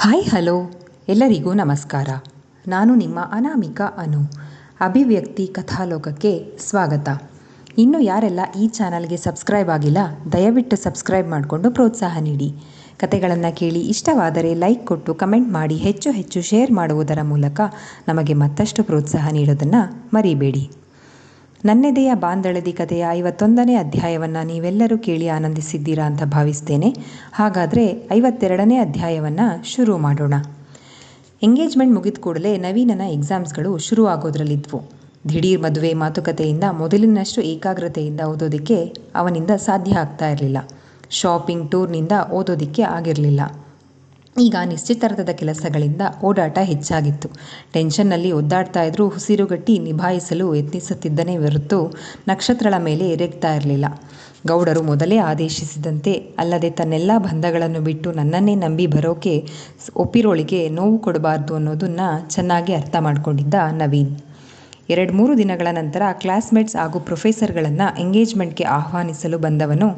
Hi hello ಎಲ್ಲರಿಗೂ ನಮಸ್ಕಾರ. ನಾನು ನಿಮ್ಮ ಅನಾಮಿಕಾ ಅನು. ಅಭಿವ್ಯಕ್ತಿ ಕಥಾಲೋಕಕ್ಕೆ ಸ್ವಾಗತ. ಇನ್ನು ಯಾರೆಲ್ಲ ಈ ಚಾನಲ್ಗೆ ಸಬ್ಸ್ಕ್ರೈಬ್ ಆಗಿಲ್ಲ, ದಯವಿಟ್ಟು ಸಬ್ಸ್ಕ್ರೈಬ್ ಮಾಡಿಕೊಂಡು ಪ್ರೋತ್ಸಾಹ ನೀಡಿ. ಕತೆಗಳನ್ನು ಕೇಳಿ ಇಷ್ಟವಾದರೆ ಲೈಕ್ ಕೊಟ್ಟು ಕಮೆಂಟ್ ಮಾಡಿ ಹೆಚ್ಚು ಹೆಚ್ಚು ಶೇರ್ ಮಾಡುವುದರ ಮೂಲಕ ನಮಗೆ ಮತ್ತಷ್ಟು ಪ್ರೋತ್ಸಾಹ ನೀಡೋದನ್ನು ಮರಿಬೇಡಿ. ನನ್ನೆದೆಯ ಬಾಂದಳದಿ ಕಥೆಯ 51ನೇ ಅಧ್ಯಾಯವನ್ನು ನೀವೆಲ್ಲರೂ ಕೇಳಿ ಆನಂದಿಸಿದ್ದೀರಾ ಅಂತ ಭಾವಿಸ್ತೇನೆ. ಹಾಗಾದರೆ 52ನೇ ಅಧ್ಯಾಯವನ್ನು ಶುರು ಮಾಡೋಣ. ಎಂಗೇಜ್ಮೆಂಟ್ ಮುಗಿದ ಕೂಡಲೇ ನವೀನನ ಎಕ್ಸಾಮ್ಸ್ಗಳು ಶುರು ಆಗೋದ್ರಲ್ಲಿದ್ವು. ದಿಢೀರ್ ಮದುವೆ ಮಾತುಕತೆಯಿಂದ ಮೊದಲಿನಷ್ಟು ಏಕಾಗ್ರತೆಯಿಂದ ಓದೋದಕ್ಕೆ ಅವನಿಂದ ಸಾಧ್ಯ ಆಗ್ತಾ ಇರಲಿಲ್ಲ. ಶಾಪಿಂಗ್ ಟೂರ್ನಿಂದ ಓದೋದಕ್ಕೆ ಆಗಿರಲಿಲ್ಲ. ಈಗ ನಿಶ್ಚಿತಾರ್ಥದ ಕೆಲಸಗಳಿಂದ ಓಡಾಟ ಹೆಚ್ಚಾಗಿತ್ತು. ಟೆನ್ಷನ್ನಲ್ಲಿ ಒದ್ದಾಡ್ತಾ ಇದ್ರೂ ಉಸಿರುಗಟ್ಟಿ ನಿಭಾಯಿಸಲು ಯತ್ನಿಸುತ್ತಿದ್ದನೇ ಹೊರತು ನಕ್ಷತ್ರಳ ಮೇಲೆ ರೆಗ್ತಾ ಇರಲಿಲ್ಲ. ಗೌಡರು ಮೊದಲೇ ಆದೇಶಿಸಿದಂತೆ ಅಲ್ಲದೆ ತನ್ನೆಲ್ಲ ಬಂಧಗಳನ್ನು ಬಿಟ್ಟು ನನ್ನನ್ನೇ ನಂಬಿ ಬರೋಕೆ ಒಪ್ಪಿರೋಳಿಗೆ ನೋವು ಕೊಡಬಾರ್ದು ಅನ್ನೋದನ್ನು ಚೆನ್ನಾಗಿ ಅರ್ಥ ಮಾಡ್ಕೊಂಡಿದ್ದ ನವೀನ್. 2-3 ದಿನಗಳ ನಂತರ ಕ್ಲಾಸ್ಮೇಟ್ಸ್ ಹಾಗೂ ಪ್ರೊಫೆಸರ್ಗಳನ್ನು ಎಂಗೇಜ್ಮೆಂಟ್ಗೆ ಆಹ್ವಾನಿಸಲು ಬಂದವನು.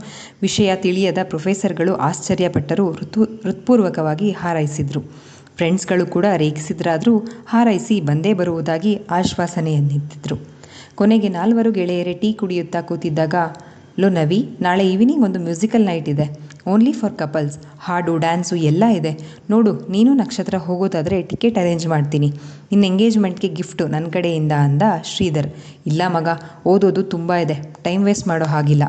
ವಿಷಯ ತಿಳಿಯದ ಪ್ರೊಫೆಸರ್ಗಳು ಆಶ್ಚರ್ಯಪಟ್ಟರು, ಹೃತ್ಪೂರ್ವಕವಾಗಿ ಹಾರೈಸಿದರು. ಫ್ರೆಂಡ್ಸ್ಗಳು ಕೂಡ ರೇಗಿಸಿದ್ರಾದರೂ ಹಾರೈಸಿ ಬಂದೇ ಬರುವುದಾಗಿ ಆಶ್ವಾಸನೆಯನ್ನಿತ್ತಿದ್ರು. ಕೊನೆಗೆ 4 ಗೆಳೆಯರೇ ಟೀ ಕುಡಿಯುತ್ತಾ ಕೂತಿದ್ದಾಗ, ಲೋ ನವಿ, ನಾಳೆ ಈವ್ನಿಂಗ್ ಒಂದು ಮ್ಯೂಸಿಕಲ್ ನೈಟ್ ಇದೆ, ಓನ್ಲಿ ಫಾರ್ ಕಪಲ್ಸ್. ಹಾಡು ಡ್ಯಾನ್ಸು ಎಲ್ಲ ಇದೆ ನೋಡು. ನೀನು ನಕ್ಷತ್ರ ಹೋಗೋದಾದರೆ ಟಿಕೆಟ್ ಅರೇಂಜ್ ಮಾಡ್ತೀನಿ. ನಿನ್ನ ಎಂಗೇಜ್ಮೆಂಟ್ಗೆ ಗಿಫ್ಟು ನನ್ನ ಕಡೆಯಿಂದ ಅಂದ ಶ್ರೀಧರ್. ಇಲ್ಲ ಮಗ, ಓದೋದು ತುಂಬ ಇದೆ, ಟೈಮ್ ವೇಸ್ಟ್ ಮಾಡೋ ಹಾಗಿಲ್ಲ.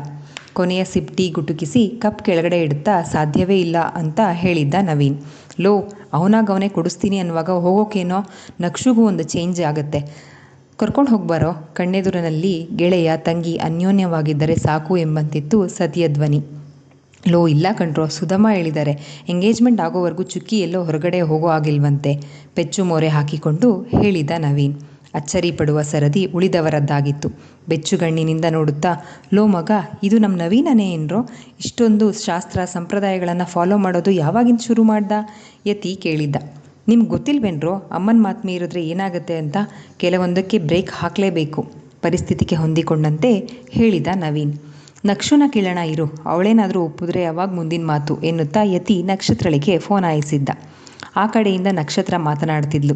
ಕೊನೆಯ ಸಿಪ್ ಟೀ ಗುಟುಕಿಸಿ ಕಪ್ ಕೆಳಗಡೆ ಇಡುತ್ತಾ ಸಾಧ್ಯವೇ ಇಲ್ಲ ಅಂತ ಹೇಳಿದ್ದ ನವೀನ್. ಲೋ, ಅವನೇ ಕೊಡಿಸ್ತೀನಿ ಅನ್ನುವಾಗ ಹೋಗೋಕೇನೋ, ನಕ್ಷುಗೂ ಒಂದು ಚೇಂಜ್ ಆಗುತ್ತೆ, ಕರ್ಕೊಂಡು ಹೋಗ್ಬಾರೋ. ಕಣ್ಣೆದುರಿನಲ್ಲಿ ಗೆಳೆಯ ತಂಗಿ ಅನ್ಯೋನ್ಯವಾಗಿದ್ದರೆ ಸಾಕು ಎಂಬಂತಿತ್ತು ಸತಿಯ ಧ್ವನಿ. ಲೋ, ಇಲ್ಲ ಕಣ್ರೋ, ಸುಧಮ್ಮ ಹೇಳಿದ್ದಾರೆ, ಎಂಗೇಜ್ಮೆಂಟ್ ಆಗೋವರೆಗೂ ಚುಕ್ಕಿ ಎಲ್ಲೋ ಹೊರಗಡೆ ಹೋಗೋ ಆಗಿಲ್ವಂತೆ, ಪೆಚ್ಚು ಮೋರೆ ಹಾಕಿಕೊಂಡು ಹೇಳಿದ ನವೀನ್. ಅಚ್ಚರಿ ಪಡುವ ಸರದಿ ಉಳಿದವರದ್ದಾಗಿತ್ತು. ಬೆಚ್ಚುಗಣ್ಣಿನಿಂದ ನೋಡುತ್ತಾ, ಲೋ ಮಗ, ಇದು ನಮ್ಮ ನವೀನನೇ ಏನ್ರೋ, ಇಷ್ಟೊಂದು ಶಾಸ್ತ್ರ ಸಂಪ್ರದಾಯಗಳನ್ನು ಫಾಲೋ ಮಾಡೋದು ಯಾವಾಗಿಂದ ಶುರು ಮಾಡ್ದ? ಯತಿ ಕೇಳಿದ್ದ. ನಿಮ್ಗೆ ಗೊತ್ತಿಲ್ವೇನ್ರೋ, ಅಮ್ಮನ ಮಾತು ಮೀರಿದ್ರೆ ಏನಾಗುತ್ತೆ ಅಂತ. ಕೆಲವೊಂದಕ್ಕೆ ಬ್ರೇಕ್ ಹಾಕಲೇಬೇಕು, ಪರಿಸ್ಥಿತಿಗೆ ಹೊಂದಿಕೊಂಡಂತೆ ಹೇಳಿದ ನವೀನ್. ನಕ್ಷುನ ಕೇಳೋಣ ಇರು, ಅವಳೇನಾದರೂ ಒಪ್ಪಿದ್ರೆ ಅವಾಗ ಮುಂದಿನ ಮಾತು ಎನ್ನುತ್ತಾ ಯತಿ ನಕ್ಷತ್ರಳಿಗೆ ಫೋನ್ ಹಾಯಿಸಿದ್ದ. ಆ ಕಡೆಯಿಂದ ನಕ್ಷತ್ರ ಮಾತನಾಡ್ತಿದ್ಲು.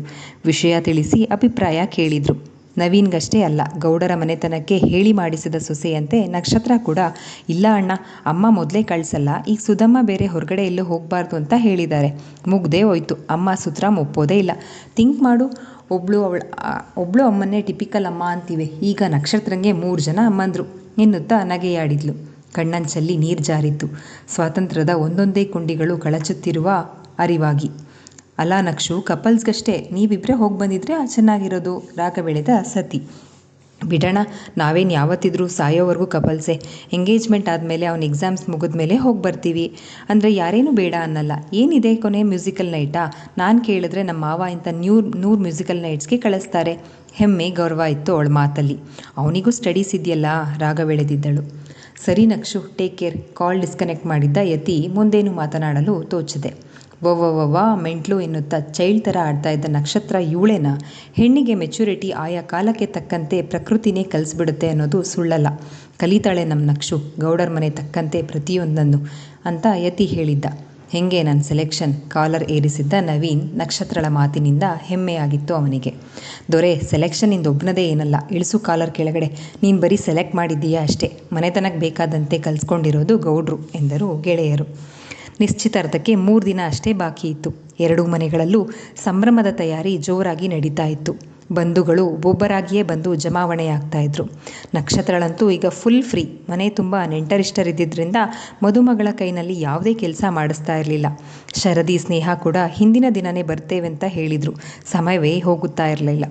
ವಿಷಯ ತಿಳಿಸಿ ಅಭಿಪ್ರಾಯ ಕೇಳಿದ್ರು. ನವೀನ್ಗಷ್ಟೇ ಅಲ್ಲ, ಗೌಡರ ಮನೆತನಕ್ಕೆ ಹೇಳಿ ಮಾಡಿಸಿದ ಸೊಸೆಯಂತೆ ನಕ್ಷತ್ರ ಕೂಡ, ಇಲ್ಲ ಅಣ್ಣ, ಅಮ್ಮ ಮೊದಲೇ ಕಳಿಸಲ್ಲ, ಈಗ ಸುಧಮ್ಮ ಬೇರೆ ಹೊರಗಡೆ ಎಲ್ಲೂ ಹೋಗಬಾರ್ದು ಅಂತ ಹೇಳಿದ್ದಾರೆ, ಮುಗ್ದೇ ಹೋಯ್ತು, ಅಮ್ಮ ಸುತರಾಮ್ ಒಪ್ಪೋದೇ ಇಲ್ಲ. ಥಿಂಕ್ ಮಾಡು, ಒಬ್ಳು ಅಮ್ಮನ್ನೇ ಟಿಪಿಕಲ್ ಅಮ್ಮ ಅಂತೀವಿ, ಈಗ ನಕ್ಷತ್ರಂಗೆ 3 ಜನ ಅಮ್ಮಂದ್ರು ಎನ್ನುತ್ತಾ ನಗೆಯಾಡಿದ್ಲು. ಕಣ್ಣಂಚಲ್ಲಿ ನೀರು ಜಾರಿತ್ತು. ಸ್ವಾತಂತ್ರ್ಯದ ಒಂದೊಂದೇ ಕುಂಡಿಗಳು ಕಳಚುತ್ತಿರುವ ಅರಿವಾಗಿ. ಅಲಾ ನಕ್ಷು, ಕಪಲ್ಸ್ಗಷ್ಟೇ, ನೀವಿಬ್ಬರೇ ಹೋಗಿ ಬಂದಿದ್ರೆ ಚೆನ್ನಾಗಿರೋದು, ರಾಗ ಬೆಳೆದ ಸತಿ. ಬಿಡೋಣ, ನಾವೇನು ಯಾವತ್ತಿದ್ರೂ ಸಾಯೋವರೆಗೂ ಕಪಲ್ಸೇ. ಎಂಗೇಜ್ಮೆಂಟ್ ಆದಮೇಲೆ ಅವನ ಎಕ್ಸಾಮ್ಸ್ ಮುಗಿದ್ಮೇಲೆ ಹೋಗಿ ಬರ್ತೀವಿ ಅಂದರೆ ಯಾರೇನೂ ಬೇಡ ಅನ್ನಲ್ಲ. ಏನಿದೆ ಕೊನೆ ಮ್ಯೂಸಿಕಲ್ ನೈಟಾ? ನಾನು ಕೇಳಿದ್ರೆ ನಮ್ಮ ಮಾವ ಇಂಥ 100 ಮ್ಯೂಸಿಕಲ್ ನೈಟ್ಸ್ಗೆ ಕಳಿಸ್ತಾರೆ. ಹೆಮ್ಮೆ ಗೌರವ ಇತ್ತು ಅವಳ ಮಾತಲ್ಲಿ. ಅವನಿಗೂ ಸ್ಟಡೀಸ್ ಇದೆಯಲ್ಲ, ರಾಗ ಬೆಳೆದಿದ್ದಳು. ಸರಿ ನಕ್ಷು, ಟೇಕ್ ಕೇರ್. ಕಾಲ್ ಡಿಸ್ಕನೆಕ್ಟ್ ಮಾಡಿದ್ದ ಯತಿ ಮುಂದೇನು ಮಾತನಾಡಲು ತೋಚದೆ. ವಾ ಮೆಂಟ್ಲು ಎನ್ನುತ್ತಾ ಚೈಲ್ಡ್ ಥರ ಆಡ್ತಾ ಇದ್ದ ನಕ್ಷತ್ರ ಇವಳೇನ? ಹೆಣ್ಣಿಗೆ ಮೆಚುರಿಟಿ ಆಯಾ ಕಾಲಕ್ಕೆ ತಕ್ಕಂತೆ ಪ್ರಕೃತಿನೇ ಕಲಿಸ್ಬಿಡುತ್ತೆ ಅನ್ನೋದು ಸುಳ್ಳಲ್ಲ. ಕಲಿತಾಳೆ ನಮ್ಮ ನಕ್ಷು, ಗೌಡರ ಮನೆ ತಕ್ಕಂತೆ ಪ್ರತಿಯೊಂದನ್ನು ಅಂತ ಯತಿ ಹೇಳಿದ್ದ. ಹೆಂಗೆ ನನ್ನ ಸೆಲೆಕ್ಷನ್? ಕಾಲರ್ ಏರಿಸಿದ್ದ ನವೀನ್. ನಕ್ಷತ್ರಳ ಮಾತಿನಿಂದ ಹೆಮ್ಮೆಯಾಗಿತ್ತು ಅವನಿಗೆ. ದೊರೆ, ಸೆಲೆಕ್ಷನ್ ಒಬ್ಬನದೇ ಏನಲ್ಲ, ಇಳಿಸು ಕಾಲರ್ ಕೆಳಗಡೆ. ನೀನು ಬರೀ ಸೆಲೆಕ್ಟ್ ಮಾಡಿದ್ದೀಯಾ ಅಷ್ಟೇ, ಮನೆತನಕ್ಕೆ ಬೇಕಾದಂತೆ ಕಲಿಸ್ಕೊಂಡಿರೋದು ಗೌಡ್ರು ಎಂದರು ಗೆಳೆಯರು. ನಿಶ್ಚಿತಾರ್ಥಕ್ಕೆ 3 ದಿನ ಅಷ್ಟೇ ಬಾಕಿ ಇತ್ತು. 2 ಮನೆಗಳಲ್ಲೂ ಸಂಭ್ರಮದ ತಯಾರಿ ಜೋರಾಗಿ ನಡೀತಾ ಇತ್ತು. ಬಂಧುಗಳು ಒಬ್ಬೊಬ್ಬರಾಗಿಯೇ ಬಂದು ಜಮಾವಣೆಯಾಗ್ತಾ ಇದ್ರು. ನಕ್ಷತ್ರಳಂತೂ ಈಗ ಫುಲ್ ಫ್ರೀ. ಮನೆ ತುಂಬ ನೆಂಟರಿಷ್ಟರಿದ್ದರಿಂದ ಮದುಮಗಳ ಕೈನಲ್ಲಿ ಯಾವುದೇ ಕೆಲಸ ಮಾಡಿಸ್ತಾ ಇರಲಿಲ್ಲ. ಶರದಿ, ಸ್ನೇಹ ಕೂಡ ಹಿಂದಿನ ದಿನವೇ ಬರ್ತೇವೆ ಅಂತ ಹೇಳಿದರು. ಸಮಯವೇ ಹೋಗುತ್ತಾ ಇರಲಿಲ್ಲ.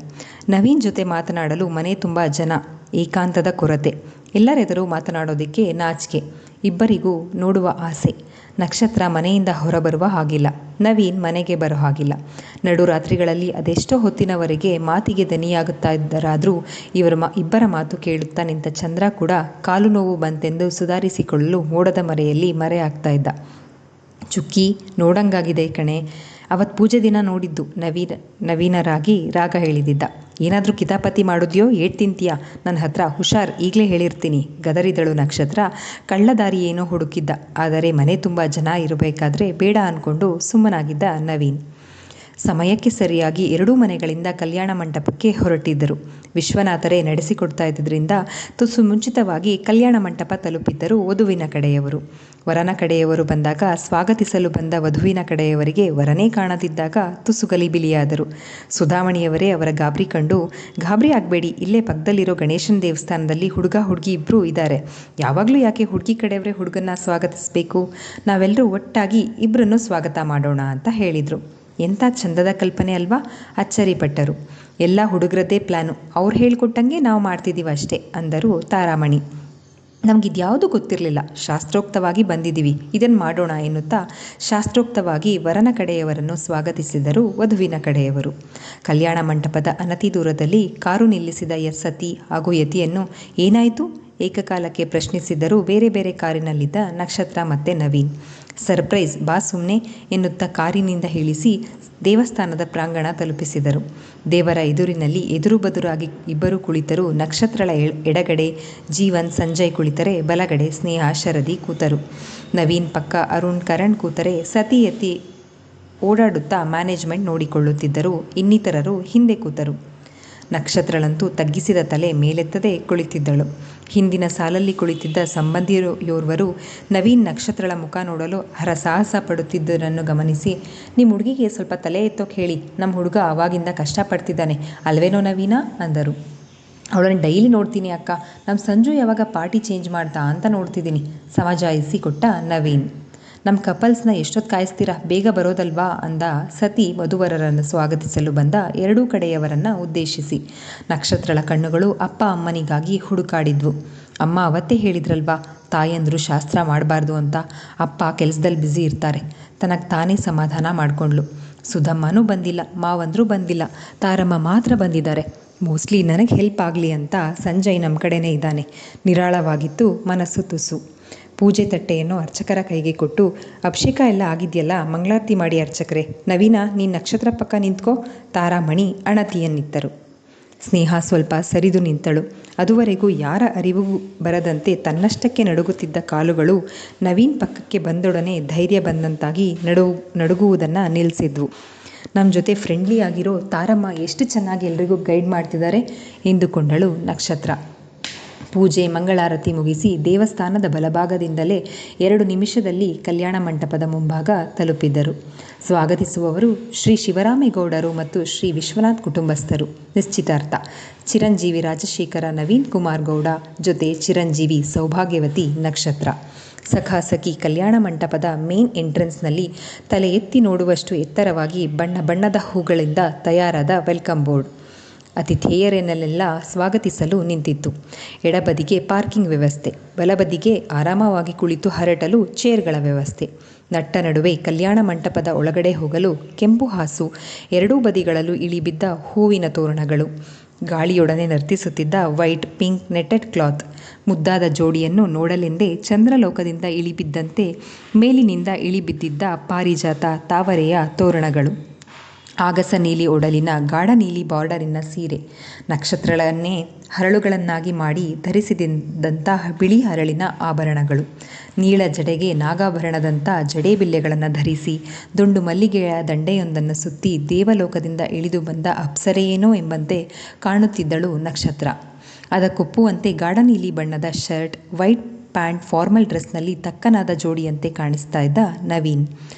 ನವೀನ್ ಜೊತೆ ಮಾತನಾಡಲು ಮನೆ ತುಂಬ ಜನ, ಏಕಾಂತದ ಕೊರತೆ, ಎಲ್ಲರೆದುರು ಮಾತನಾಡೋದಕ್ಕೆ ನಾಚಿಕೆ, ಇಬ್ಬರಿಗೂ ನೋಡುವ ಆಸೆ. ನಕ್ಷತ್ರ ಮನೆಯಿಂದ ಹೊರಬರುವ ಹಾಗಿಲ್ಲ, ನವೀನ್ ಮನೆಗೆ ಬರೋ ಹಾಗಿಲ್ಲ. ನಡು ರಾತ್ರಿಗಳಲ್ಲಿ ಅದೆಷ್ಟೋ ಹೊತ್ತಿನವರೆಗೆ ಮಾತಿಗೆ ದನಿಯಾಗುತ್ತಾ ಇದ್ದರಾದರೂ ಇಬ್ಬರ ಮಾತು ಕೇಳುತ್ತಾ ನಿಂತ ಚಂದ್ರ ಕೂಡ ಕಾಲು ನೋವು ಬಂತೆಂದು ಸುಧಾರಿಸಿಕೊಳ್ಳಲು ಮೋಡದ ಮರೆಯಲ್ಲಿ ಮರೆಯಾಗ್ತಾ ಇದ್ದ. ಚುಕ್ಕಿ, ನೋಡಂಗಾಗಿದೆ ಕಣೆ, ಅವತ್ತು ಪೂಜೆ ದಿನ ನೋಡಿದ್ದು ನವೀನರಾಗಿ ರಾಗ ಹೇಳಿದ್ದ. ಏನಾದರೂ ಕಿತಾಪತಿ ಮಾಡಿದ್ಯೋ ಏಟ್ ತಿಂತೀಯಾ, ನನ್ನ ಹತ್ರ ಹುಷಾರ್, ಈಗಲೇ ಹೇಳಿರ್ತೀನಿ ಗದರಿದಳು ನಕ್ಷತ್ರ. ಕಳ್ಳದಾರಿ ಏನೋ ಹುಡುಕಿದ್ದ, ಆದರೆ ಮನೆ ತುಂಬ ಜನ ಇರಬೇಕಾದ್ರೆ ಬೇಡ ಅಂದ್ಕೊಂಡು ಸುಮ್ಮನಾಗಿದ್ದ ನವೀನ್. ಸಮಯಕ್ಕೆ ಸರಿಯಾಗಿ ಎರಡೂ ಮನೆಗಳಿಂದ ಕಲ್ಯಾಣ ಮಂಟಪಕ್ಕೆ ಹೊರಟಿದ್ದರು. ವಿಶ್ವನಾಥರೇ ನಡೆಸಿಕೊಡ್ತಾ ಇದ್ದಿದ್ದರಿಂದ ತುಸು ಮುಂಚಿತವಾಗಿ ಕಲ್ಯಾಣ ಮಂಟಪ ತಲುಪಿದ್ದರು ವಧುವಿನ ಕಡೆಯವರು. ವರನ ಕಡೆಯವರು ಬಂದಾಗ ಸ್ವಾಗತಿಸಲು ಬಂದ ವಧುವಿನ ಕಡೆಯವರಿಗೆ ವರನೇ ಕಾಣದಿದ್ದಾಗ ತುಸು ಗಲಿಬಿಲಿಯಾದರು. ಸುಧಾಮಣಿಯವರೇ ಅವರ ಗಾಬರಿ ಕಂಡು, ಗಾಬರಿ ಆಗಬೇಡಿ, ಇಲ್ಲೇ ಪಕ್ಕದಲ್ಲಿರೋ ಗಣೇಶನ ದೇವಸ್ಥಾನದಲ್ಲಿ ಹುಡುಗ ಹುಡುಗಿ ಇಬ್ಬರೂ ಇದ್ದಾರೆ. ಯಾವಾಗಲೂ ಯಾಕೆ ಹುಡುಗಿ ಕಡೆಯವರೇ ಹುಡುಗನ್ನ ಸ್ವಾಗತಿಸಬೇಕು, ನಾವೆಲ್ಲರೂ ಒಟ್ಟಾಗಿ ಇಬ್ಬರನ್ನು ಸ್ವಾಗತ ಮಾಡೋಣ ಅಂತ ಹೇಳಿದರು. ಎಂಥ ಚಂದದ ಕಲ್ಪನೆ ಅಲ್ವಾ, ಅಚ್ಚರಿಪಟ್ಟರು. ಎಲ್ಲ ಹುಡುಗರದ್ದೇ ಪ್ಲ್ಯಾನು, ಅವ್ರು ಹೇಳ್ಕೊಟ್ಟಂಗೆ ನಾವು ಮಾಡ್ತಿದ್ದೀವಿ ಅಷ್ಟೇ ಅಂದರು ತಾರಾಮಣಿ. ನಮಗಿದ್ಯಾವುದೂ ಗೊತ್ತಿರಲಿಲ್ಲ, ಶಾಸ್ತ್ರೋಕ್ತವಾಗಿ ಬಂದಿದ್ದೀವಿ, ಇದನ್ನು ಮಾಡೋಣ ಎನ್ನುತ್ತಾ ಶಾಸ್ತ್ರೋಕ್ತವಾಗಿ ವರನ ಕಡೆಯವರನ್ನು ಸ್ವಾಗತಿಸಿದರು ವಧುವಿನ ಕಡೆಯವರು. ಕಲ್ಯಾಣ ಮಂಟಪದ ಅನತಿ ದೂರದಲ್ಲಿ ಕಾರು ನಿಲ್ಲಿಸಿದ ಸತಿ ಹಾಗೂ ಯತಿಯನ್ನು ಏನಾಯಿತು ಏಕಕಾಲಕ್ಕೆ ಪ್ರಶ್ನಿಸಿದ್ದರು ಬೇರೆ ಬೇರೆ ಕಾರಿನಲ್ಲಿದ್ದ ನಕ್ಷತ್ರ ಮತ್ತು ನವೀನ್. ಸರ್ಪ್ರೈಸ್, ಬಾ ಸುಮ್ಮನೆ ಎನ್ನುತ್ತಾ ಕಾರಿನಿಂದ ಇಳಿಸಿ ದೇವಸ್ಥಾನದ ಪ್ರಾಂಗಣ ತಲುಪಿಸಿದರು. ದೇವರ ಎದುರಿನಲ್ಲಿ ಎದುರು ಬದುರಾಗಿ ಇಬ್ಬರು ಕುಳಿತರು. ನಕ್ಷತ್ರಳ ಎಡಗಡೆ ಜೀವನ್ ಸಂಜಯ್ ಕುಳಿತರೆ, ಬಲಗಡೆ ಸ್ನೇಹ ಶರದಿ ಕೂತರು. ನವೀನ್ ಪಕ್ಕ ಅರುಣ್ ಕರಣ್ ಕೂತರೆ, ಸತಿ ಯತಿ ಓಡಾಡುತ್ತಾ ಮ್ಯಾನೇಜ್ಮೆಂಟ್ ನೋಡಿಕೊಳ್ಳುತ್ತಿದ್ದರು. ಇನ್ನಿತರರು ಹಿಂದೆ ಕೂತರು. ನಕ್ಷತ್ರಳಂತೂ ತಗ್ಗಿಸಿದ ತಲೆ ಮೇಲೆತ್ತದೆ ಕುಳಿತಿದ್ದಳು. ಹಿಂದಿನ ಸಾಲಲ್ಲಿ ಕುಳಿತಿದ್ದ ಸಂಬಂಧಿಯೋರ್ವರು ನವೀನ್ ನಕ್ಷತ್ರಳ ಮುಖ ನೋಡಲು ಹರಸಾಹಸ ಪಡುತ್ತಿದ್ದರನ್ನು ಗಮನಿಸಿ, ನಿಮ್ಮ ಹುಡುಗಿಗೆ ಸ್ವಲ್ಪ ತಲೆ ಎತ್ತೋಕೆ ಹೇಳಿ, ನಮ್ಮ ಹುಡುಗ ಆವಾಗಿಂದ ಕಷ್ಟಪಡ್ತಿದ್ದಾನೆ ಅಲ್ವೇನೋ ನವೀನ ಅಂದರು. ಅವಳನ್ನು ಡೈಲಿ ನೋಡ್ತೀನಿ ಅಕ್ಕ, ನಮ್ಮ ಸಂಜು ಯಾವಾಗ ಪಾರ್ಟಿ ಚೇಂಜ್ ಮಾಡ್ತಾ ಅಂತ ನೋಡ್ತಿದ್ದೀನಿ ಸಮಜಾಯಿಸಿ ಕೊಟ್ಟ ನವೀನ್. ನಮ್ಮ ಕಪಲ್ಸ್ನ ಎಷ್ಟೊತ್ತು ಕಾಯಿಸ್ತೀರಾ, ಬೇಗ ಬರೋದಲ್ವಾ ಅಂದ ಸತಿ ವಧುವರರನ್ನು ಸ್ವಾಗತಿಸಲು ಬಂದ ಎರಡೂ ಕಡೆಯವರನ್ನು ಉದ್ದೇಶಿಸಿ. ನಕ್ಷತ್ರಳ ಕಣ್ಣುಗಳು ಅಪ್ಪ ಅಮ್ಮನಿಗಾಗಿ ಹುಡುಕಾಡಿದ್ವು. ಅಮ್ಮ ಅವತ್ತೇ ಹೇಳಿದ್ರಲ್ವಾ ತಾಯಂದರು ಶಾಸ್ತ್ರ ಮಾಡಬಾರ್ದು ಅಂತ, ಅಪ್ಪ ಕೆಲಸದಲ್ಲಿ ಬ್ಯುಸಿ ಇರ್ತಾರೆ, ತನಗೆ ತಾನೇ ಸಮಾಧಾನ ಮಾಡಿಕೊಂಡ್ಳು. ಸುಧಮ್ಮನೂ ಬಂದಿಲ್ಲ, ಮಾವಂದರೂ ಬಂದಿಲ್ಲ, ತಾರಮ್ಮ ಮಾತ್ರ ಬಂದಿದ್ದಾರೆ. ಮೋಸ್ಟ್ಲಿ ನನಗೆ ಹೆಲ್ಪ್ ಆಗಲಿ ಅಂತ ಸಂಜಯ್ ನಮ್ಮ ಕಡೆನೇ ಇದ್ದಾನೆ. ನಿರಾಳವಾಗಿತ್ತು ಮನಸ್ಸು ತುಸು. ಪೂಜೆ ತಟ್ಟೆಯನ್ನು ಅರ್ಚಕರ ಕೈಗೆ ಕೊಟ್ಟು, ಅಭಿಷೇಕ ಎಲ್ಲ ಆಗಿದೆಯಲ್ಲ, ಮಂಗಳಾರತಿ ಮಾಡಿ ಅರ್ಚಕರೇ. ನವೀನ, ನೀನು ನಕ್ಷತ್ರ ಪಕ್ಕ ನಿಂತ್ಕೋ. ತಾರಾಮಣಿ ಅಣತಿಯನ್ನಿತ್ತರು. ಸ್ನೇಹ ಸ್ವಲ್ಪ ಸರಿದು ನಿಂತಳು. ಅದುವರೆಗೂ ಯಾರ ಅರಿವು ಬರದಂತೆ ತನ್ನಷ್ಟಕ್ಕೆ ನಡುಗುತ್ತಿದ್ದ ಕಾಲುಗಳು ನವೀನ್ ಪಕ್ಕಕ್ಕೆ ಬಂದೊಡನೆ ಧೈರ್ಯ ಬಂದಂತಾಗಿ ನಡುಗುವುದನ್ನು ನಿಲ್ಲಿಸಿದ್ವು. ನಮ್ಮ ಜೊತೆ ಫ್ರೆಂಡ್ಲಿ ಆಗಿರೋ ತಾರಮ್ಮ ಎಷ್ಟು ಚೆನ್ನಾಗಿ ಎಲ್ರಿಗೂ ಗೈಡ್ ಮಾಡ್ತಿದ್ದಾರೆ ಎಂದುಕೊಂಡಳು ನಕ್ಷತ್ರ. ಪೂಜೆ ಮಂಗಳಾರತಿ ಮುಗಿಸಿ ದೇವಸ್ಥಾನದ ಬಲಭಾಗದಿಂದಲೇ 2 ನಿಮಿಷದಲ್ಲಿ ಕಲ್ಯಾಣ ಮಂಟಪದ ಮುಂಭಾಗ ತಲುಪಿದ್ದರು. ಸ್ವಾಗತಿಸುವವರು ಶ್ರೀ ಶಿವರಾಮೇಗೌಡರು ಮತ್ತು ಶ್ರೀ ವಿಶ್ವನಾಥ್ ಕುಟುಂಬಸ್ಥರು. ನಿಶ್ಚಿತಾರ್ಥ. ಚಿರಂಜೀವಿ ರಾಜಶೇಖರ ನವೀನ್ ಕುಮಾರ್ ಗೌಡ ಜೊತೆ ಚಿರಂಜೀವಿ ಸೌಭಾಗ್ಯವತಿ ನಕ್ಷತ್ರ. ಸಖಾಸಖಿ ಕಲ್ಯಾಣ ಮಂಟಪದ ಮೇನ್ ಎಂಟ್ರೆನ್ಸ್ನಲ್ಲಿ ತಲೆ ಎತ್ತಿ ನೋಡುವಷ್ಟು ಎತ್ತರವಾಗಿ ಬಣ್ಣ ಬಣ್ಣದ ಹೂಗಳಿಂದ ತಯಾರಾದ ವೆಲ್ಕಮ್ ಬೋರ್ಡ್ ಅತಿಥೇಯರನ್ನೆಲ್ಲ ಸ್ವಾಗತಿಸಲು ನಿಂತಿತ್ತು. ಎಡಬದಿಗೆ ಪಾರ್ಕಿಂಗ್ ವ್ಯವಸ್ಥೆ, ಬಲಬದಿಗೆ ಆರಾಮವಾಗಿ ಕುಳಿತು ಹರಟಲು ಚೇರ್ಗಳ ವ್ಯವಸ್ಥೆ. ನಟ್ಟ ನಡುವೆ ಕಲ್ಯಾಣ ಮಂಟಪದ ಒಳಗಡೆ ಹೋಗಲು ಕೆಂಪು ಹಾಸು, ಎರಡೂ ಬದಿಗಳಲ್ಲೂ ಇಳಿಬಿದ್ದ ಹೂವಿನ ತೋರಣಗಳು, ಗಾಳಿಯೊಡನೆ ನರ್ತಿಸುತ್ತಿದ್ದ ವೈಟ್ ಪಿಂಕ್ ನೆಟ್ಟೆಡ್ ಕ್ಲಾತ್. ಮುದ್ದಾದ ಜೋಡಿಯನ್ನು ನೋಡಲೆಂದೇ ಚಂದ್ರಲೋಕದಿಂದ ಇಳಿಬಿದ್ದಂತೆ ಮೇಲಿನಿಂದ ಇಳಿಬಿದ್ದಿದ್ದ ಪಾರಿಜಾತ ತಾವರೆಯ ತೋರಣಗಳು. ಆಗಸ ನೀಲಿ ಒಡಲಿನ ಗಾಢ ನೀಲಿ ಬಾರ್ಡರಿನ ಸೀರೆ, ನಕ್ಷತ್ರಗಳನ್ನೇ ಹರಳುಗಳನ್ನಾಗಿ ಮಾಡಿ ಧರಿಸಿದಂತಹ ಬಿಳಿ ಹರಳಿನ ಆಭರಣಗಳು, ನೀಳ ಜಡೆಗೆ ನಾಗಾಭರಣದಂಥ ಜಡೇಬಿಲ್ಲೆಗಳನ್ನು ಧರಿಸಿ ದುಂಡು ಮಲ್ಲಿಗೆಯ ದಂಡೆಯೊಂದನ್ನು ಸುತ್ತಿ ದೇವಲೋಕದಿಂದ ಇಳಿದು ಬಂದ ಅಪ್ಸರೆಯೇನೋ ಎಂಬಂತೆ ಕಾಣುತ್ತಿದ್ದಳು ನಕ್ಷತ್ರ. ಅದಕ್ಕೊಪ್ಪುವಂತೆ ಗಾಢ ನೀಲಿ ಬಣ್ಣದ ಶರ್ಟ್, ವೈಟ್ ಪ್ಯಾಂಟ್, ಫಾರ್ಮಲ್ ಡ್ರೆಸ್ನಲ್ಲಿ ತಕ್ಕನಾದ ಜೋಡಿಯಂತೆ ಕಾಣಿಸ್ತಾ ಇದ್ದ ನವೀನ್.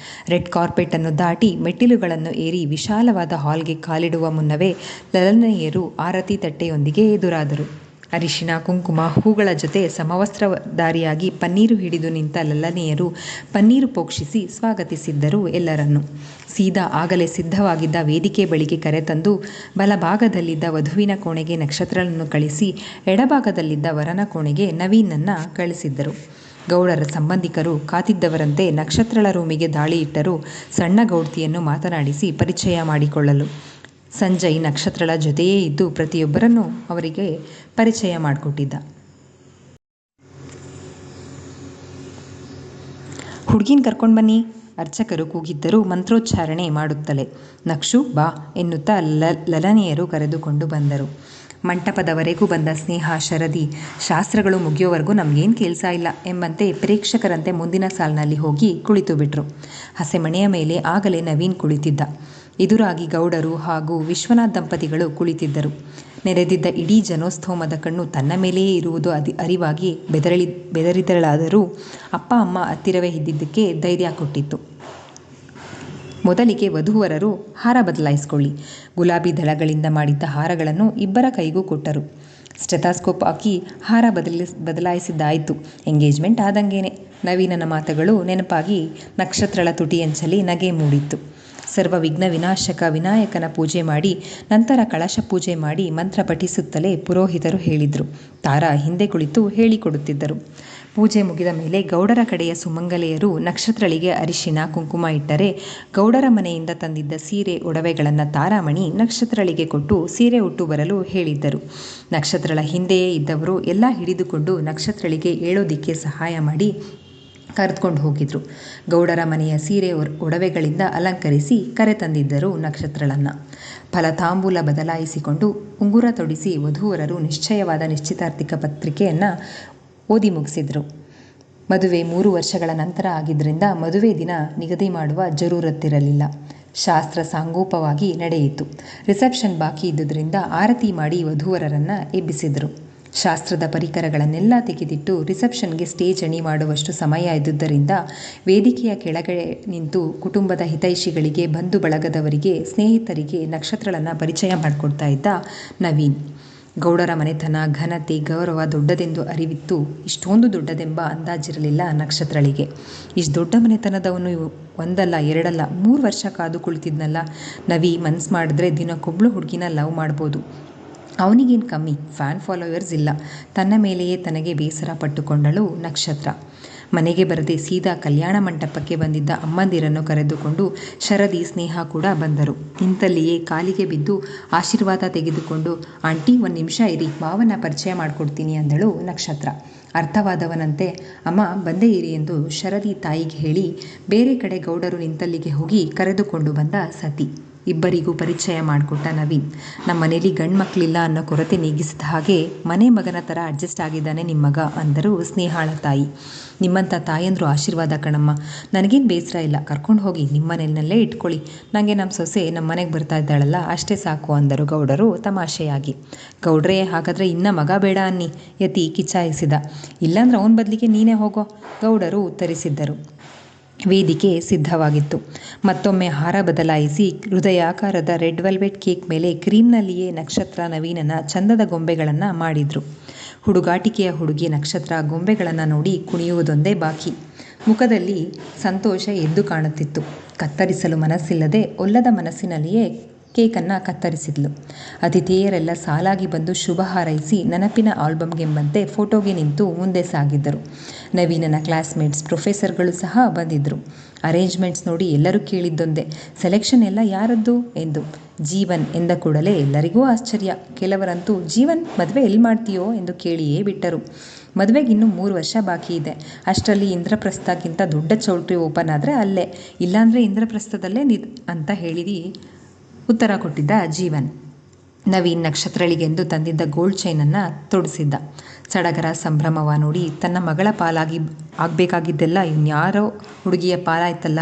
ರೆಡ್ ಕಾರ್ಪೆಟನ್ನು ದಾಟಿ ಮೆಟ್ಟಿಲುಗಳನ್ನು ಏರಿ ವಿಶಾಲವಾದ ಹಾಲ್ಗೆ ಕಾಲಿಡುವ ಮುನ್ನವೇ ಲಲನೆಯರು ಆರತಿ ತಟ್ಟೆಯೊಂದಿಗೆ ಎದುರಾದರು. ಅರಿಶಿನ ಕುಂಕುಮ ಹೂಗಳ ಜೊತೆ ಸಮವಸ್ತ್ರಧಾರಿಯಾಗಿ ಪನ್ನೀರು ಹಿಡಿದು ನಿಂತ ಲಲನೆಯರು ಪನ್ನೀರು ಪೋಕ್ಷಿಸಿ ಸ್ವಾಗತಿಸಿದ್ದರು ಎಲ್ಲರನ್ನೂ. ಸೀದಾ ಆಗಲೇ ಸಿದ್ಧವಾಗಿದ್ದ ವೇದಿಕೆ ಬಳಿಗೆ ಕರೆತಂದು ಬಲಭಾಗದಲ್ಲಿದ್ದ ವಧುವಿನ ಕೋಣೆಗೆ ನಕ್ಷತ್ರವನ್ನು ಕಳಿಸಿ ಎಡಭಾಗದಲ್ಲಿದ್ದ ವರನ ಕೋಣೆಗೆ ನವೀನನ್ನು ಕಳಿಸಿದ್ದರು. ಗೌಡರ ಸಂಬಂಧಿಕರು ಕಾತಿದ್ದವರಂತೆ ನಕ್ಷತ್ರಳ ರೂಮಿಗೆ ದಾಳಿ ಇಟ್ಟರು. ಸಣ್ಣ ಗೌಡ್ತಿಯನ್ನು ಮಾತನಾಡಿಸಿ ಪರಿಚಯ ಮಾಡಿಕೊಳ್ಳಲು. ಸಂಜಯ್ ನಕ್ಷತ್ರಳ ಜೊತೆಯೇ ಇದ್ದು ಪ್ರತಿಯೊಬ್ಬರನ್ನೂ ಅವರಿಗೆ ಪರಿಚಯ ಮಾಡಿಕೊಟ್ಟಿದ್ದ. ಹುಡುಗಿನ ಕರ್ಕೊಂಡು ಬನ್ನಿ ಅರ್ಚಕರು ಕೂಗಿದ್ದರೂ ಮಂತ್ರೋಚ್ಚಾರಣೆ ಮಾಡುತ್ತಲೇ ನಕ್ಷು ಬಾ ಎನ್ನುತ್ತಾ ಲಲನೆಯರು ಕರೆದುಕೊಂಡು ಬಂದರು. ಮಂಟಪದವರೆಗೂ ಬಂದ ಸ್ನೇಹ, ಶರದಿ ಶಾಸ್ತ್ರಗಳು ಮುಗಿಯೋವರೆಗೂ ನಮಗೇನು ಕೆಲಸ ಇಲ್ಲ ಎಂಬಂತೆ ಪ್ರೇಕ್ಷಕರಂತೆ ಮುಂದಿನ ಸಾಲಿನಲ್ಲಿ ಹೋಗಿ ಕುಳಿತು ಬಿಟ್ರು. ಹಸೆಮಣೆಯ ಮೇಲೆ ಆಗಲೇ ನವೀನ್ ಕುಳಿತಿದ್ದ. ಎದುರಾಗಿ ಗೌಡರು ಹಾಗೂ ವಿಶ್ವನಾಥ್ ದಂಪತಿಗಳು ಕುಳಿತಿದ್ದರು. ನೆರೆದಿದ್ದ ಇಡೀ ಜನೋಸ್ತೋಮದ ಕಣ್ಣು ತನ್ನ ಮೇಲೆಯೇ ಇರುವುದು ಅರಿವಾಗಿ ಬೆದರಿದಳಾದರೂ ಅಪ್ಪ ಅಮ್ಮ ಹತ್ತಿರವೇ ಇದ್ದಿದ್ದಕ್ಕೆ ಧೈರ್ಯ ಕೊಟ್ಟಿತ್ತು. ಮೊದಲಿಗೆ ವಧೂವರರು ಹಾರ ಬದಲಾಯಿಸ್ಕೊಳ್ಳಿ. ಗುಲಾಬಿ ದಳಗಳಿಂದ ಮಾಡಿದ್ದ ಹಾರಗಳನ್ನು ಇಬ್ಬರ ಕೈಗೂ ಕೊಟ್ಟರು. ಸ್ಟೆಥಾಸ್ಕೋಪ್ ಹಾಕಿ ಹಾರ ಬದಲಾಯಿಸಿದ್ದಾಯಿತು. ಎಂಗೇಜ್ಮೆಂಟ್ ಆದಂಗೇನೆ. ನವೀನನ ಮಾತುಗಳು ನೆನಪಾಗಿ ನಕ್ಷತ್ರಳ ತುಟಿಯಂಚಲಿ ನಗೆ ಮೂಡಿತ್ತು. ಸರ್ವ ವಿಘ್ನ ವಿನಾಶಕ ವಿನಾಯಕನ ಪೂಜೆ ಮಾಡಿ ನಂತರ ಕಳಶ ಪೂಜೆ ಮಾಡಿ ಮಂತ್ರ ಪಠಿಸುತ್ತಲೇ ಪುರೋಹಿತರು ಹೇಳಿದರು. ತಾರಾ ಹಿಂದೆ ಕುಳಿತು ಹೇಳಿಕೊಡುತ್ತಿದ್ದರು. ಪೂಜೆ ಮುಗಿದ ಮೇಲೆ ಗೌಡರ ಕಡೆಯ ಸುಮಂಗಲೆಯರು ನಕ್ಷತ್ರಳಿಗೆ ಅರಿಶಿನ ಕುಂಕುಮ ಇಟ್ಟರೆ ಗೌಡರ ಮನೆಯಿಂದ ತಂದಿದ್ದ ಸೀರೆ ಒಡವೆಗಳನ್ನು ತಾರಾಮಣಿ ನಕ್ಷತ್ರಳಿಗೆ ಕೊಟ್ಟು ಸೀರೆ ಉಟ್ಟು ಬರಲು ಹೇಳಿದ್ದರು. ನಕ್ಷತ್ರಳ ಹಿಂದೆಯೇ ಇದ್ದವರು ಎಲ್ಲ ಹಿಡಿದುಕೊಂಡು ನಕ್ಷತ್ರಳಿಗೆ ಏಳೋದಿಕ್ಕೆ ಸಹಾಯ ಮಾಡಿ ಕರೆದುಕೊಂಡು ಹೋಗಿದ್ರು. ಗೌಡರ ಮನೆಯ ಸೀರೆ ಒಡವೆಗಳಿಂದ ಅಲಂಕರಿಸಿ ಕರೆತಂದಿದ್ದರು ನಕ್ಷತ್ರಳನ್ನು. ಫಲತಾಂಬೂಲ ಬದಲಾಯಿಸಿಕೊಂಡು ಉಂಗುರ ತೊಡಿಸಿ ವಧೂವರರು ನಿಶ್ಚಯವಾದ ನಿಶ್ಚಿತಾರ್ಥಿಕ ಪತ್ರಿಕೆಯನ್ನು ಓದಿ ಮುಗಿಸಿದ್ರು. ಮದುವೆ 3 ವರ್ಷಗಳ ನಂತರ ಆಗಿದ್ದರಿಂದ ಮದುವೆ ದಿನ ನಿಗದಿ ಮಾಡುವ ಜರೂರತ್ತಿರಲಿಲ್ಲ. ಶಾಸ್ತ್ರ ಸಾಂಗೋಪವಾಗಿ ನಡೆಯಿತು. ರಿಸೆಪ್ಷನ್ ಬಾಕಿ ಇದ್ದುದರಿಂದ ಆರತಿ ಮಾಡಿ ವಧೂವರರನ್ನು ಎಬ್ಬಿಸಿದರು. ಶಾಸ್ತ್ರದ ಪರಿಕರಗಳನ್ನೆಲ್ಲ ತೆಗೆದಿಟ್ಟು ರಿಸೆಪ್ಷನ್ಗೆ ಸ್ಟೇಜ್ ಅಣಿ ಮಾಡುವಷ್ಟು ಸಮಯ ಇದ್ದುದರಿಂದ ವೇದಿಕೆಯ ಕೆಳಗೆ ನಿಂತು ಕುಟುಂಬದ ಹಿತೈಷಿಗಳಿಗೆ, ಬಂಧು ಬಳಗದವರಿಗೆ, ಸ್ನೇಹಿತರಿಗೆ ನಕ್ಷತ್ರಳನ್ನು ಪರಿಚಯ ಮಾಡಿಕೊಡ್ತಾ ಇದ್ದ ನವೀನ್. ಗೌಡರ ಮನೆತನ, ಘನತೆ, ಗೌರವ ದೊಡ್ಡದೆಂದು ಅರಿವಿತ್ತು. ಇಷ್ಟೊಂದು ದೊಡ್ಡದೆಂಬ ಅಂದಾಜಿರಲಿಲ್ಲ ನಕ್ಷತ್ರಳಿಗೆ. ಇಷ್ಟು ದೊಡ್ಡ ಮನೆತನದವನು ಒಂದಲ್ಲ ಎರಡಲ್ಲ 3 ವರ್ಷ ಕಾದು ಕುಳಿತಿದ್ನಲ್ಲ. ನವಿ ಮನ್ಸು ಮಾಡಿದ್ರೆ ದಿನಕ್ಕೊಬ್ಳು ಹುಡುಗಿನ ಲವ್ ಮಾಡ್ಬೋದು. ಅವನಿಗೇನು ಕಮ್ಮಿ, ಫ್ಯಾನ್ ಫಾಲೋವರ್ಸ್ ಇಲ್ಲ. ತನ್ನ ಮೇಲೆಯೇ ತನಗೆ ಬೇಸರ ಪಟ್ಟುಕೊಂಡಳು ನಕ್ಷತ್ರ. ಮನೆಗೆ ಬರದೆ ಸೀದಾ ಕಲ್ಯಾಣ ಮಂಟಪಕ್ಕೆ ಬಂದಿದ್ದ ಅಮ್ಮಂದಿರನ್ನು ಕರೆದುಕೊಂಡು ಶರದಿ, ಸ್ನೇಹ ಕೂಡ ಬಂದರು. ನಿಂತಲ್ಲಿಯೇ ಕಾಲಿಗೆ ಬಿದ್ದು ಆಶೀರ್ವಾದ ತೆಗೆದುಕೊಂಡು ಆಂಟಿ 1 ನಿಮಿಷ ಇರಿ, ಮಾವನ ಪರಿಚಯ ಮಾಡಿಕೊಡ್ತೀನಿ ಅಂದಳು ನಕ್ಷತ್ರ. ಅರ್ಥವಾದವನಂತೆ ಅಮ್ಮ ಬಂದೇ ಇರಿ ಎಂದು ಶರದಿ ತಾಯಿಗೆ ಹೇಳಿ ಬೇರೆ ಕಡೆ ಗೌಡರು ನಿಂತಲ್ಲಿಗೆ ಹೋಗಿ ಕರೆದುಕೊಂಡು ಬಂದ ಸತಿ. ಇಬ್ಬರಿಗೂ ಪರಿಚಯ ಮಾಡಿಕೊಟ್ಟ ನವೀನ್. ನಮ್ಮ ಮನೇಲಿ ಗಂಡು ಮಕ್ಕಳಿಲ್ಲ ಅನ್ನೋ ಕೊರತೆ ನೀಗಿಸಿದ ಹಾಗೆ ಮನೆ ಮಗನ ಥರ ಅಡ್ಜಸ್ಟ್ ಆಗಿದ್ದಾನೆ ನಿಮ್ಮ ಮಗ ಅಂದರು ಸ್ನೇಹಾಳ ತಾಯಿ. ನಿಮ್ಮಂಥ ತಾಯಂದ್ರು ಆಶೀರ್ವಾದ ಕಣಮ್ಮ. ನನಗೇನು ಬೇಸರ ಇಲ್ಲ, ಕರ್ಕೊಂಡು ಹೋಗಿ ನಿಮ್ಮ ಮನೆಯಲ್ಲೇ ಇಟ್ಕೊಳ್ಳಿ. ನನಗೆ ನಮ್ಮ ಸೊಸೆ ನಮ್ಮ ಮನೆಗೆ ಬರ್ತಾ ಇದ್ದಾಳಲ್ಲ ಅಷ್ಟೇ ಸಾಕು ಅಂದರು ಗೌಡರು ತಮಾಷೆಯಾಗಿ. ಗೌಡ್ರೇ, ಹಾಗಾದರೆ ಇನ್ನ ಮಗ ಬೇಡ ಅನ್ನಿ ಯತಿ ಕಿಚಾಯಿಸಿದ. ಇಲ್ಲಾಂದ್ರೆ ಅವನ ಬದಲಿಗೆ ನೀನೇ ಹೋಗೋ, ಗೌಡರು ಉತ್ತರಿಸಿದ್ದರು. ವೇದಿಕೆ ಸಿದ್ಧವಾಗಿತ್ತು. ಮತ್ತೊಮ್ಮೆ ಹಾರ ಬದಲಾಯಿಸಿ ಹೃದಯಾಕಾರದ ರೆಡ್ ವೆಲ್ವೆಟ್ ಕೇಕ್ ಮೇಲೆ ಕ್ರೀಮ್ನಲ್ಲಿಯೇ ನಕ್ಷತ್ರ ನವೀನನ ಚಂದದ ಗೊಂಬೆಗಳನ್ನು ಮಾಡಿದ್ರು. ಹುಡುಗಾಟಿಕೆಯ ಹುಡುಗಿ ನಕ್ಷತ್ರ ಗೊಂಬೆಗಳನ್ನು ನೋಡಿ ಕುಣಿಯುವುದೊಂದೇ ಬಾಕಿ. ಮುಖದಲ್ಲಿ ಸಂತೋಷ ಎದ್ದು ಕಾಣುತ್ತಿತ್ತು. ಕತ್ತರಿಸಲು ಮನಸ್ಸಿಲ್ಲದೆ ಒಲ್ಲದ ಮನಸ್ಸಿನಲ್ಲಿಯೇ ಕೇಕನ್ನು ಕತ್ತರಿಸಿದ್ಲು. ಅತಿಥೇಯರೆಲ್ಲ ಸಾಲಾಗಿ ಬಂದು ಶುಭ ಹಾರೈಸಿ ನೆನಪಿನ ಆಲ್ಬಮ್ಗೆಂಬಂತೆ ಫೋಟೋಗೆ ನಿಂತು ಮುಂದೆ ಸಾಗಿದ್ದರು. ನವೀನನ ಕ್ಲಾಸ್ಮೇಟ್ಸ್, ಪ್ರೊಫೆಸರ್ಗಳು ಸಹ ಬಂದಿದ್ದರು. ಅರೇಂಜ್ಮೆಂಟ್ಸ್ ನೋಡಿ ಎಲ್ಲರೂ ಕೇಳಿದ್ದೊಂದೇ, ಸೆಲೆಕ್ಷನ್ ಎಲ್ಲ ಯಾರದ್ದು ಎಂದು. ಜೀವನ್ ಎಂದ ಕೂಡಲೇ ಎಲ್ಲರಿಗೂ ಆಶ್ಚರ್ಯ. ಕೆಲವರಂತೂ ಜೀವನ್ ಮದುವೆ ಎಲ್ಲಿ ಮಾಡ್ತೀಯೋ ಎಂದು ಕೇಳಿಯೇ ಬಿಟ್ಟರು. ಮದುವೆಗಿನ್ನೂ 3 ವರ್ಷ ಬಾಕಿ ಇದೆ. ಅಷ್ಟರಲ್ಲಿ ಇಂದ್ರಪ್ರಸ್ಥಕ್ಕಿಂತ ದೊಡ್ಡ ಚೌಲ್ಟ್ರಿ ಓಪನ್ ಆದರೆ ಅಲ್ಲೇ, ಇಲ್ಲಾಂದರೆ ಇಂದ್ರಪ್ರಸ್ಥದಲ್ಲೇ ಅಂತ ಹೇಳಿ ಉತ್ತರ ಕೊಟ್ಟಿದ್ದ ಜೀವನ್. ನವೀನ್ ನಕ್ಷತ್ರಳಿಗೆಂದು ತಂದಿದ್ದ ಗೋಲ್ಡ್ ಚೈನನ್ನು ತೊಡಿಸಿದ್ದ. ಸಡಗರ ಸಂಭ್ರಮವ ನೋಡಿ ತನ್ನ ಮಗಳ ಆಗಬೇಕಾಗಿದ್ದೆಲ್ಲ ಇನ್ಯಾರೋ ಹುಡುಗಿಯ ಪಾಲಾಯ್ತಲ್ಲ,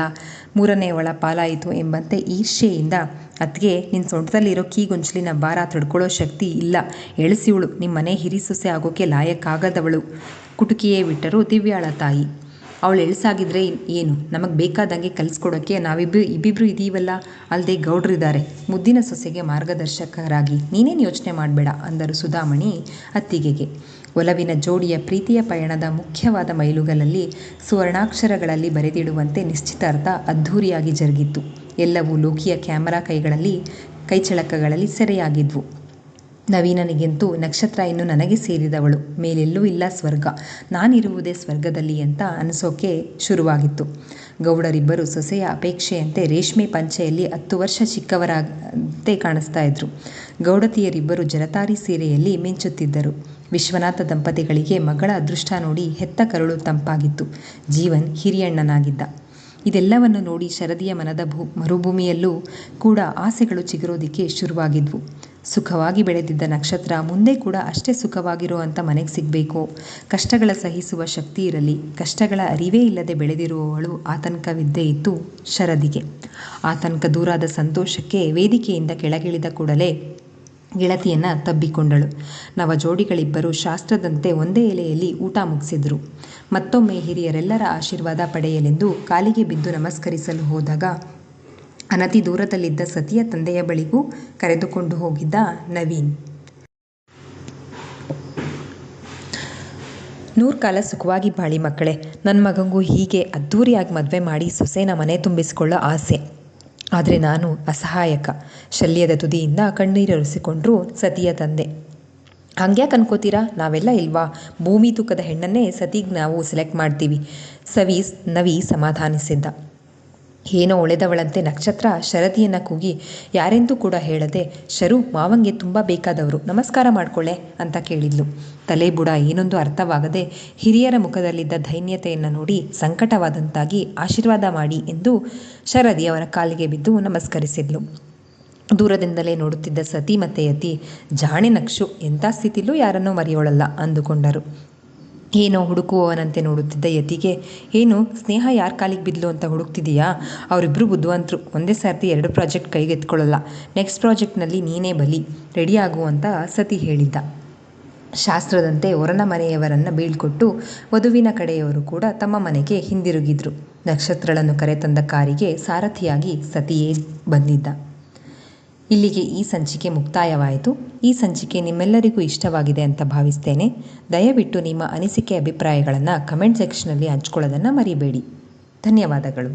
3ನೇವಳ ಪಾಲಾಯಿತು ಎಂಬಂತೆ ಈರ್ಷ್ಯೆಯಿಂದ, ಅತ್ತಿಗೆ ನಿನ್ನ ಸೊಂಟದಲ್ಲಿರೋ ಕೀಗೊಂಚಲಿನ ಭಾರ ತಡ್ಕೊಳ್ಳೋ ಶಕ್ತಿ ಇಲ್ಲ, ಎಳಿಸಿವಳು ನಿಮ್ಮ ಮನೆ ಹಿರಿ ಸೊಸೆ ಆಗೋಕ್ಕೆ ಲಾಯಕ್ಕಾಗದವಳು ಕುಟುಕಿಯೇ ಬಿಟ್ಟರು ದಿವ್ಯಾಳ ತಾಯಿ. ಅವಳು ಎಳ್ಸಾಗಿದ್ರೆ ಏನು, ನಮಗೆ ಬೇಕಾದಂಗೆ ಕಲಿಸ್ಕೊಡೋಕ್ಕೆ ಇಬ್ಬಿಬ್ರು ಇದೀವಲ್ಲ, ಅಲ್ಲದೆ ಗೌಡ್ರಿದ್ದಾರೆ, ಮುದ್ದಿನ ಸೊಸೆಗೆ ಮಾರ್ಗದರ್ಶಕರಾಗಿ ನೀನೇನು ಯೋಚನೆ ಮಾಡಬೇಡ ಅಂದರು ಸುಧಾಮಣಿ ಅತ್ತಿಗೆಗೆ. ಒಲವಿನ ಜೋಡಿಯ ಪ್ರೀತಿಯ ಪಯಣದ ಮುಖ್ಯವಾದ ಮೈಲುಗಲ್ಲಲ್ಲಿ ಸುವರ್ಣಾಕ್ಷರಗಳಲ್ಲಿ ಬರೆದಿಡುವಂತೆ ನಿಶ್ಚಿತಾರ್ಥ ಅದ್ಧೂರಿಯಾಗಿ ಜರುಗಿತ್ತು. ಎಲ್ಲವೂ ಲೋಕಿಯ ಕ್ಯಾಮರಾ ಕೈಚಳಕಗಳಲ್ಲಿ ಸೆರೆಯಾಗಿದ್ವು. ನವೀನನಿಗಂತೂ ನಕ್ಷತ್ರ ಇನ್ನು ನನಗೆ ಸೇರಿದವಳು, ಮೇಲೆಲ್ಲೂ ಇಲ್ಲ ಸ್ವರ್ಗ, ನಾನಿರುವುದೇ ಸ್ವರ್ಗದಲ್ಲಿ ಅಂತ ಅನಿಸೋಕೆ ಶುರುವಾಗಿತ್ತು. ಗೌಡರಿಬ್ಬರು ಸೊಸೆಯ ಅಪೇಕ್ಷೆಯಂತೆ ರೇಷ್ಮೆ ಪಂಚೆಯಲ್ಲಿ 10 ವರ್ಷ ಚಿಕ್ಕವರಂತೆ ಕಾಣಿಸ್ತಾ ಇದ್ರು. ಗೌಡತಿಯರಿಬ್ಬರು ಜರತಾರಿ ಸೀರೆಯಲ್ಲಿ ಮಿಂಚುತ್ತಿದ್ದರು. ವಿಶ್ವನಾಥ ದಂಪತಿಗಳಿಗೆ ಮಗಳ ಅದೃಷ್ಟ ನೋಡಿ ಹೆತ್ತ ಕರುಳು ತಂಪಾಗಿತ್ತು. ಜೀವನ್ ಹಿರಿಯಣ್ಣನಾಗಿದ್ದ. ಇದೆಲ್ಲವನ್ನು ನೋಡಿ ಶರದಿಯ ಮನದ ಮರುಭೂಮಿಯಲ್ಲೂ ಕೂಡ ಆಸೆಗಳು ಚಿಗುರೋದಿಕ್ಕೆ ಶುರುವಾಗಿದ್ವು. ಸುಖವಾಗಿ ಬೆಳೆದಿದ್ದ ನಕ್ಷತ್ರ ಮುಂದೆ ಕೂಡ ಅಷ್ಟೇ ಸುಖವಾಗಿರುವಂಥ ಮನೆಗೆ ಸಿಗಬೇಕು, ಕಷ್ಟಗಳ ಸಹಿಸುವ ಶಕ್ತಿ ಇರಲಿ. ಕಷ್ಟಗಳ ಅರಿವೇ ಇಲ್ಲದೆ ಬೆಳೆದಿರುವವಳು ಆತಂಕವಿದ್ದೇ ಇತ್ತು ಶರದಿಗೆ. ಆತಂಕ ದೂರಾದ ಸಂತೋಷಕ್ಕೆ ವೇದಿಕೆಯಿಂದ ಕೆಳಗಿಳಿದ ಕೂಡಲೇ ಗೆಳತಿಯನ್ನು ತಬ್ಬಿಕೊಂಡಳು. ನವ ಜೋಡಿಗಳಿಬ್ಬರು ಶಾಸ್ತ್ರದಂತೆ ಒಂದೇ ಎಲೆಯಲ್ಲಿ ಊಟ ಮುಗಿಸಿದ್ರು. ಮತ್ತೊಮ್ಮೆ ಹಿರಿಯರೆಲ್ಲರ ಆಶೀರ್ವಾದ ಪಡೆಯಲೆಂದು ಕಾಲಿಗೆ ಬಿದ್ದು ನಮಸ್ಕರಿಸಲು ಹೋದಾಗ ಅನತಿ ದೂರದಲ್ಲಿದ್ದ ಸತಿಯ ತಂದೆಯ ಬಳಿಗೂ ಕರೆದುಕೊಂಡು ಹೋಗಿದ್ದ ನವೀನ್. 100 ಕಾಲ ಸುಖವಾಗಿ ಬಾಳಿ ಮಕ್ಕಳೇ. ನನ್ನ ಮಗಂಗೂ ಹೀಗೆ ಅದ್ಧೂರಿಯಾಗಿ ಮದುವೆ ಮಾಡಿ ಸೊಸೆನ ಮನೆ ತುಂಬಿಸಿಕೊಳ್ಳೋ ಆಸೆ. ಆದರೆ ನಾನು ಅಸಹಾಯಕ. ಶಲ್ಯದ ತುದಿಯಿಂದ ಕಣ್ಣೀರೊರೆಸಿಕೊಂಡ್ರು ಸತಿಯ ತಂದೆ. ಹಂಗ್ಯಾಕೆ ಅನ್ಕೋತೀರಾ, ನಾವೆಲ್ಲ ಇಲ್ವಾ, ಭೂಮಿ ತೂಕದ ಹೆಣ್ಣನ್ನೇ ಸತಿಗೆ ನಾವು ಸೆಲೆಕ್ಟ್ ಮಾಡ್ತೀವಿ, ನವಿ ಸಮಾಧಾನಿಸಿದ್ದ. ಏನೋ ಒಳೆದವಳಂತೆ ನಕ್ಷತ್ರ ಶರದಿಯನ್ನು ಕೂಗಿ ಯಾರೆಂದೂ ಕೂಡ ಹೇಳದೆ, ಶರು ಮಾವಂಗೆ ತುಂಬ ಬೇಕಾದವರು, ನಮಸ್ಕಾರ ಮಾಡ್ಕೊಳ್ಳೆ ಅಂತ ಕೇಳಿದ್ಲು. ತಲೆ ಬುಡ ಏನೊಂದು ಅರ್ಥವಾಗದೆ ಹಿರಿಯರ ಮುಖದಲ್ಲಿದ್ದ ದೈನ್ಯತೆಯನ್ನು ನೋಡಿ ಸಂಕಟವಾದಂತಾಗಿ ಆಶೀರ್ವಾದ ಮಾಡಿ ಎಂದು ಶರದಿ ಅವರ ಕಾಲಿಗೆ ಬಿದ್ದು ನಮಸ್ಕರಿಸಿದ್ಲು. ದೂರದಿಂದಲೇ ನೋಡುತ್ತಿದ್ದ ಸತಿ ಮತ್ತು ಯತಿ, ಜಾಣೆ ನಕ್ಷು, ಎಂಥ ಸ್ಥಿತಿಲೂ ಯಾರನ್ನೂ ಮರೆಯೋಳಲ್ಲ ಅಂದುಕೊಂಡರು. ಏನೋ ಹುಡುಕುವವನಂತೆ ನೋಡುತ್ತಿದ್ದ ಯತಿಗೆ, ಏನು ಸ್ನೇಹ ಯಾರ ಕಾಲಿಗೆ ಬಿದ್ಲು ಅಂತ ಹುಡುಕ್ತಿದೀಯಾ? ಅವರಿಬ್ಬರು ಬುದ್ಧಿವಂತರು, ಒಂದೇ ಸರ್ತಿ 2 ಪ್ರಾಜೆಕ್ಟ್ ಕೈಗೆ ಎತ್ಕೊಳ್ಳಲ್ಲ. ನೆಕ್ಸ್ಟ್ ಪ್ರಾಜೆಕ್ಟ್ನಲ್ಲಿ ನೀನೇ ಬಲಿ, ರೆಡಿಯಾಗು ಅಂತ ಸತಿ ಹೇಳಿದ್ದ. ಶಾಸ್ತ್ರದಂತೆ ಹೊರನ ಮನೆಯವರನ್ನು ಬೀಳ್ಕೊಟ್ಟು ವಧುವಿನ ಕಡೆಯವರು ಕೂಡ ತಮ್ಮ ಮನೆಗೆ ಹಿಂದಿರುಗಿದ್ರು. ನಕ್ಷತ್ರಳನ್ನು ಕರೆತಂದ ಕಾರಿಗೆ ಸಾರಥಿಯಾಗಿ ಸತಿಯೇ ಬಂದಿದ್ದ. ಇಲ್ಲಿಗೆ ಈ ಸಂಚಿಕೆ ಮುಕ್ತಾಯವಾಯಿತು. ಈ ಸಂಚಿಕೆ ನಿಮ್ಮೆಲ್ಲರಿಗೂ ಇಷ್ಟವಾಗಿದೆ ಅಂತ ಭಾವಿಸ್ತೇನೆ. ದಯವಿಟ್ಟು ನಿಮ್ಮ ಅನಿಸಿಕೆ ಅಭಿಪ್ರಾಯಗಳನ್ನು ಕಮೆಂಟ್ ಸೆಕ್ಷನಲ್ಲಿ ಹಂಚ್ಕೊಳ್ಳೋದನ್ನು ಮರಿಬೇಡಿ. ಧನ್ಯವಾದಗಳು.